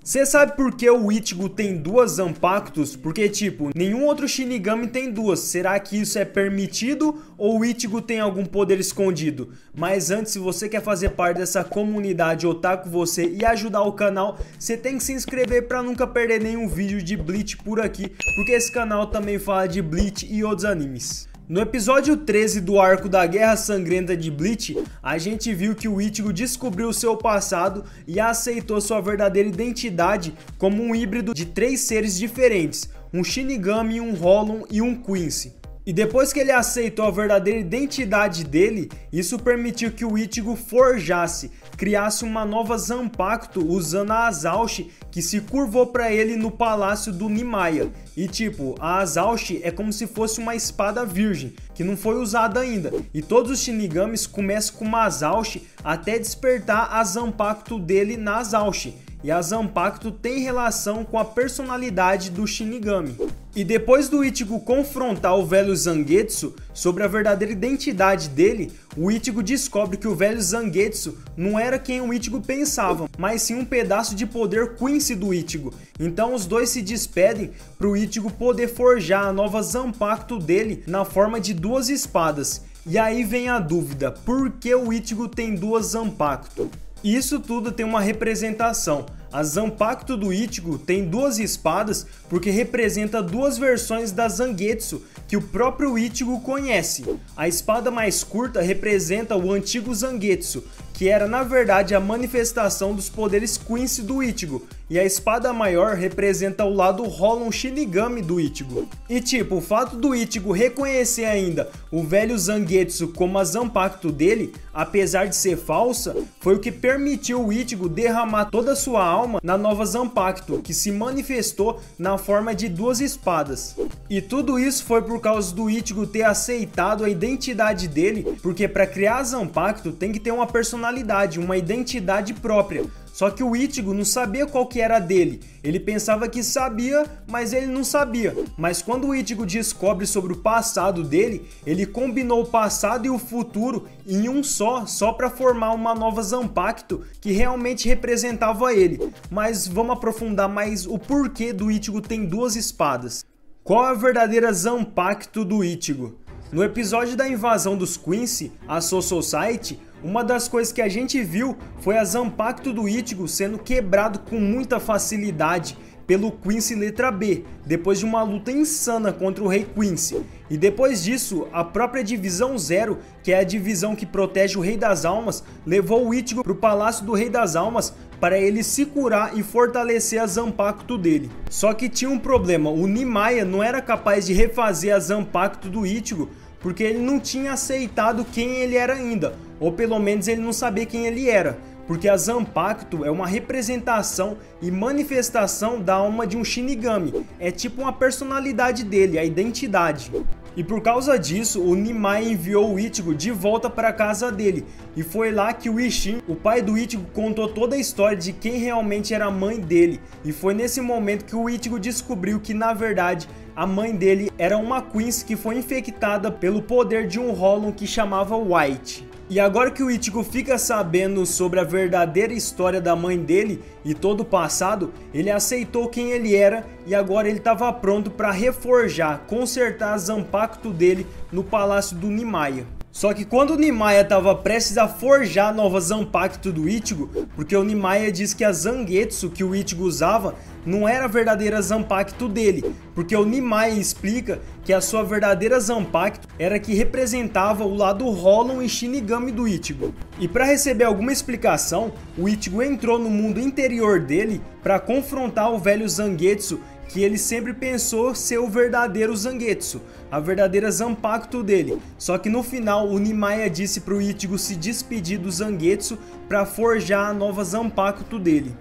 Você sabe por que o Ichigo tem duas Zanpakutos? Porque, tipo, nenhum outro Shinigami tem duas. Será que isso é permitido ou o Ichigo tem algum poder escondido? Mas antes, se você quer fazer parte dessa comunidade Otaku Você e ajudar o canal, você tem que se inscrever para nunca perder nenhum vídeo de Bleach por aqui, porque esse canal também fala de Bleach e outros animes. No episódio 13 do arco da Guerra Sangrenta de Bleach, a gente viu que o Ichigo descobriu seu passado e aceitou sua verdadeira identidade como um híbrido de 3 seres diferentes, um Shinigami, um Hollow e um Quincy. E depois que ele aceitou a verdadeira identidade dele, isso permitiu que o Ichigo forjasse, criasse uma nova Zanpakuto usando a Azaushi que se curvou para ele no palácio do Nimaiya. E tipo, a Azaushi é como se fosse uma espada virgem, que não foi usada ainda. E todos os Shinigamis começam com uma Azaushi até despertar a Zanpakuto dele na Azaushi. E a Zanpakuto tem relação com a personalidade do Shinigami. E depois do Ichigo confrontar o velho Zangetsu sobre a verdadeira identidade dele, o Ichigo descobre que o velho Zangetsu não era quem o Ichigo pensava, mas sim um pedaço de poder Quincy do Ichigo. Então os dois se despedem para o Ichigo poder forjar a nova Zanpakuto dele na forma de duas espadas. E aí vem a dúvida, por que o Ichigo tem duas Zanpakuto? Isso tudo tem uma representação. A Zanpakuto do Ichigo tem duas espadas porque representa duas versões da Zangetsu que o próprio Ichigo conhece. A espada mais curta representa o antigo Zangetsu, que era na verdade a manifestação dos poderes Quincy do Ichigo, e a espada maior representa o lado Hollow Shinigami do Ichigo. E tipo, o fato do Ichigo reconhecer ainda o velho Zangetsu como a Zanpakuto dele, apesar de ser falsa, foi o que permitiu o Ichigo derramar toda a sua alma na nova Zanpakuto, que se manifestou na forma de duas espadas. E tudo isso foi por causa do Ichigo ter aceitado a identidade dele, porque para criar a Zanpakuto tem que ter uma personalidade, uma identidade própria. Só que o Ichigo não sabia qual que era a dele, ele pensava que sabia, mas ele não sabia. Mas quando o Ichigo descobre sobre o passado dele, ele combinou o passado e o futuro em um só para formar uma nova Zanpakuto que realmente representava ele. Mas vamos aprofundar mais o porquê do Ichigo tem duas espadas. Qual é a verdadeira Zanpakuto do Ichigo? No episódio da invasão dos Quincy, a Soul Society, uma das coisas que a gente viu foi a Zanpakuto do Ichigo sendo quebrado com muita facilidade pelo Quincy letra B, depois de uma luta insana contra o Rei Quincy. E depois disso, a própria Divisão Zero, que é a divisão que protege o Rei das Almas, levou o Ichigo para o Palácio do Rei das Almas para ele se curar e fortalecer a Zanpakuto dele. Só que tinha um problema, o Nimaiya não era capaz de refazer a Zanpakuto do Ichigo, porque ele não tinha aceitado quem ele era ainda, ou pelo menos ele não sabia quem ele era. Porque a Zanpakuto é uma representação e manifestação da alma de um Shinigami, é tipo uma personalidade dele, a identidade. E por causa disso, o Nimaiya enviou o Ichigo de volta para a casa dele, e foi lá que o Isshin, o pai do Ichigo, contou toda a história de quem realmente era a mãe dele, e foi nesse momento que o Ichigo descobriu que na verdade a mãe dele era uma Quincy que foi infectada pelo poder de um Hollow que chamava White. E agora que o Ichigo fica sabendo sobre a verdadeira história da mãe dele e todo o passado, ele aceitou quem ele era e agora ele estava pronto para reforjar, consertar a Zanpakuto dele no palácio do Nimaiya. Só que quando o Nimaiya estava prestes a forjar a nova Zanpakuto do Ichigo, porque o Nimaiya diz que a Zangetsu que o Ichigo usava não era a verdadeira Zanpakuto dele, porque o Nimaiya explica que a sua verdadeira Zanpakuto era que representava o lado Hollow e Shinigami do Ichigo. E para receber alguma explicação, o Ichigo entrou no mundo interior dele para confrontar o velho Zangetsu, que ele sempre pensou ser o verdadeiro Zangetsu, a verdadeira Zanpakuto dele. Só que no final o Nimaiya disse para o Ichigo se despedir do Zangetsu para forjar a nova Zanpakuto dele.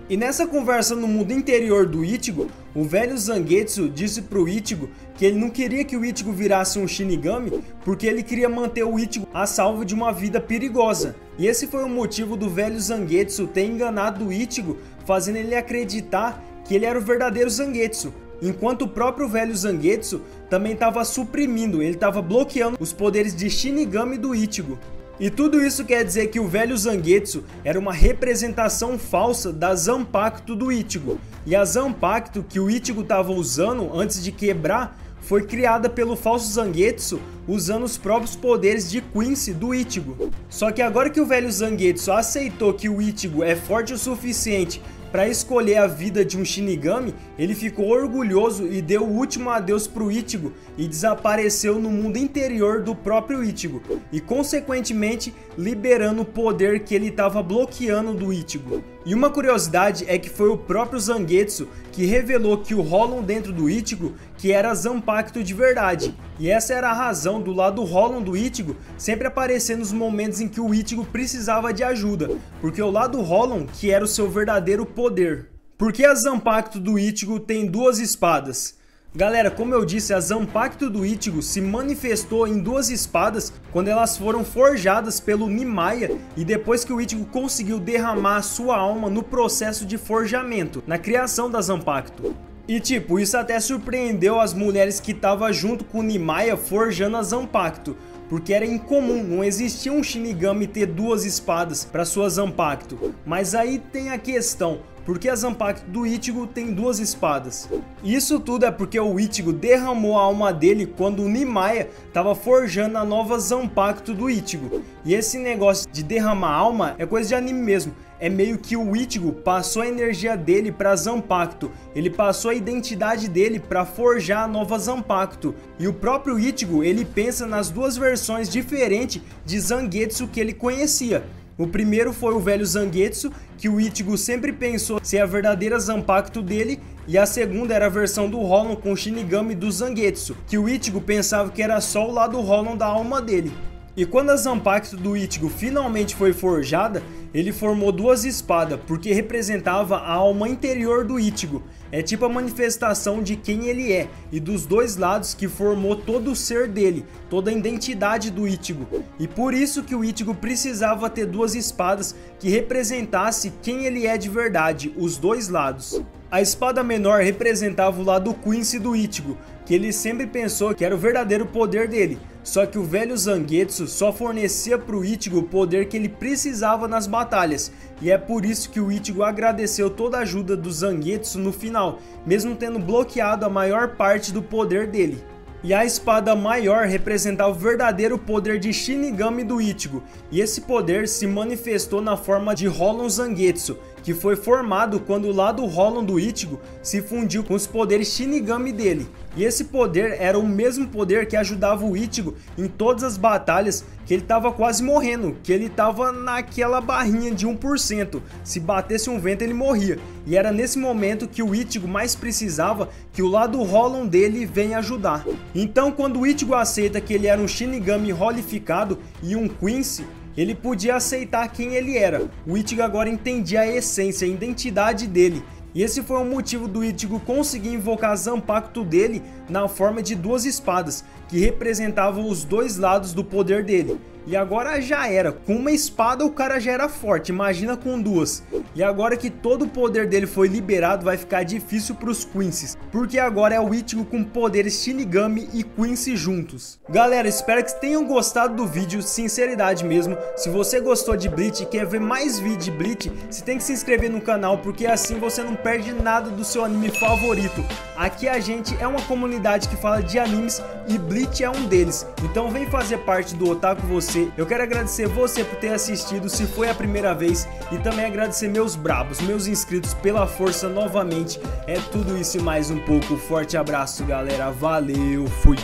E nessa conversa no mundo interior do Ichigo, o velho Zangetsu disse para o Ichigo que ele não queria que o Ichigo virasse um Shinigami porque ele queria manter o Ichigo a salvo de uma vida perigosa. E esse foi o motivo do velho Zangetsu ter enganado o Ichigo, fazendo ele acreditar que ele era o verdadeiro Zangetsu, enquanto o próprio velho Zangetsu também estava suprimindo, ele estava bloqueando os poderes de Shinigami do Ichigo. E tudo isso quer dizer que o velho Zangetsu era uma representação falsa da Zanpakuto do Ichigo. E a Zanpakuto que o Ichigo estava usando antes de quebrar foi criada pelo falso Zangetsu usando os próprios poderes de Quincy do Ichigo. Só que agora que o velho Zangetsu aceitou que o Ichigo é forte o suficiente para escolher a vida de um Shinigami, ele ficou orgulhoso e deu o último adeus pro Ichigo e desapareceu no mundo interior do próprio Ichigo e consequentemente liberando o poder que ele estava bloqueando do Ichigo. E uma curiosidade é que foi o próprio Zangetsu que revelou que o Hollow dentro do Ichigo que era Zanpakuto de verdade. E essa era a razão do lado Hollow do Ichigo sempre aparecer nos momentos em que o Ichigo precisava de ajuda, porque o lado Hollow que era o seu verdadeiro poder. Por que a Zanpakuto do Ichigo tem duas espadas? Galera, como eu disse, a Zanpakuto do Ichigo se manifestou em duas espadas quando elas foram forjadas pelo Nimaiya e depois que o Ichigo conseguiu derramar a sua alma no processo de forjamento, na criação da Zanpakuto. E tipo, isso até surpreendeu as mulheres que estavam junto com o Nimaiya forjando a Zanpakuto, porque era incomum, não existia um Shinigami ter duas espadas para sua Zanpakuto. Mas aí tem a questão, por que a Zanpakuto do Ichigo tem duas espadas? Isso tudo é porque o Ichigo derramou a alma dele quando o Nimaiya estava forjando a nova Zanpakuto do Ichigo. E esse negócio de derramar alma é coisa de anime mesmo. É meio que o Ichigo passou a energia dele para Zanpakuto, ele passou a identidade dele para forjar a nova Zanpakuto. E o próprio Ichigo, ele pensa nas duas versões diferentes de Zangetsu que ele conhecia. O primeiro foi o velho Zangetsu, que o Ichigo sempre pensou ser a verdadeira Zanpakuto dele, e a segunda era a versão do Hollow com o Shinigami do Zangetsu, que o Ichigo pensava que era só o lado Hollow da alma dele. E quando a Zanpakuto do Ichigo finalmente foi forjada, ele formou duas espadas, porque representava a alma interior do Ichigo. É tipo a manifestação de quem ele é, e dos dois lados que formou todo o ser dele, toda a identidade do Ichigo. E por isso que o Ichigo precisava ter duas espadas que representasse quem ele é de verdade, os dois lados. A espada menor representava o lado Quincy do Ichigo, que ele sempre pensou que era o verdadeiro poder dele. Só que o velho Zangetsu só fornecia para o Ichigo o poder que ele precisava nas batalhas. E é por isso que o Ichigo agradeceu toda a ajuda do Zangetsu no final, mesmo tendo bloqueado a maior parte do poder dele. E a espada maior representava o verdadeiro poder de Shinigami do Ichigo, e esse poder se manifestou na forma de Hollow Zangetsu, que foi formado quando o lado Hollow do Ichigo se fundiu com os poderes Shinigami dele. E esse poder era o mesmo poder que ajudava o Ichigo em todas as batalhas que ele estava quase morrendo, que ele estava naquela barrinha de 1%, se batesse um vento ele morria. E era nesse momento que o Ichigo mais precisava que o lado Hollow dele venha ajudar. Então quando o Ichigo aceita que ele era um Shinigami rolificado e um Quincy, ele podia aceitar quem ele era. O Ichigo agora entendia a essência, a identidade dele. E esse foi o motivo do Ichigo conseguir invocar a Zanpakuto dele na forma de duas espadas, que representavam os dois lados do poder dele. E agora já era, com uma espada o cara já era forte, imagina com duas. E agora que todo o poder dele foi liberado, vai ficar difícil para os Quincy's, porque agora é o Ichigo com poderes Shinigami e Quincy juntos. Galera, espero que tenham gostado do vídeo, sinceridade mesmo. Se você gostou de Bleach e quer ver mais vídeos de Bleach, você tem que se inscrever no canal, porque assim você não perde nada do seu anime favorito. Aqui a gente é uma comunidade que fala de animes e Bleach é um deles, então vem fazer parte do Otaku Você. Eu quero agradecer você por ter assistido, se foi a primeira vez, e também agradecer meus brabos, meus inscritos pela força novamente. É tudo isso e mais um pouco. Forte abraço, galera. Valeu, fui!